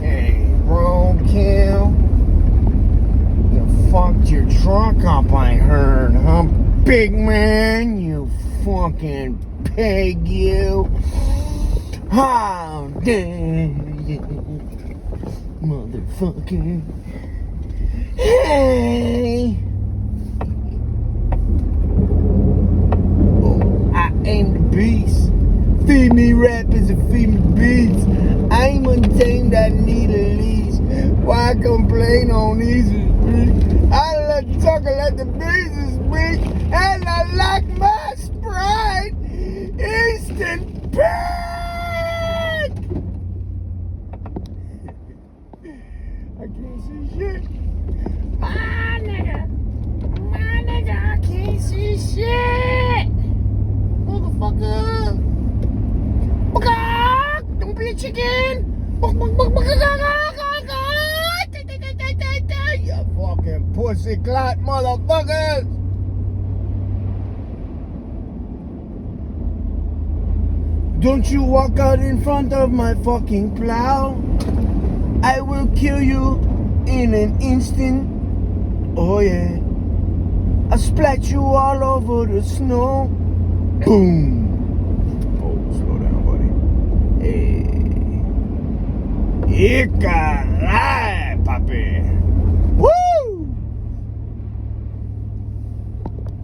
Hey, roadkill. You fucked your truck up, I heard, huh? Big man, you fucking pig, you. How dare you, motherfucker. Hey. Oh, I am the beast. Feed me rappers and feed me beats. I ain't untamed, I need a leash. Why complain on easy street? I let the talk, I let the breezes speak. And I like my Sprite instant pack. I can't see shit. My nigga, I can't see shit. Motherfucker. Don't be a chicken. You fucking pussy clot motherfuckers. Don't you walk out in front of my fucking plow. I will kill you in an instant. Oh yeah. I splat you all over the snow. Boom. Oh, slow down, buddy. Hey. Ika, papi.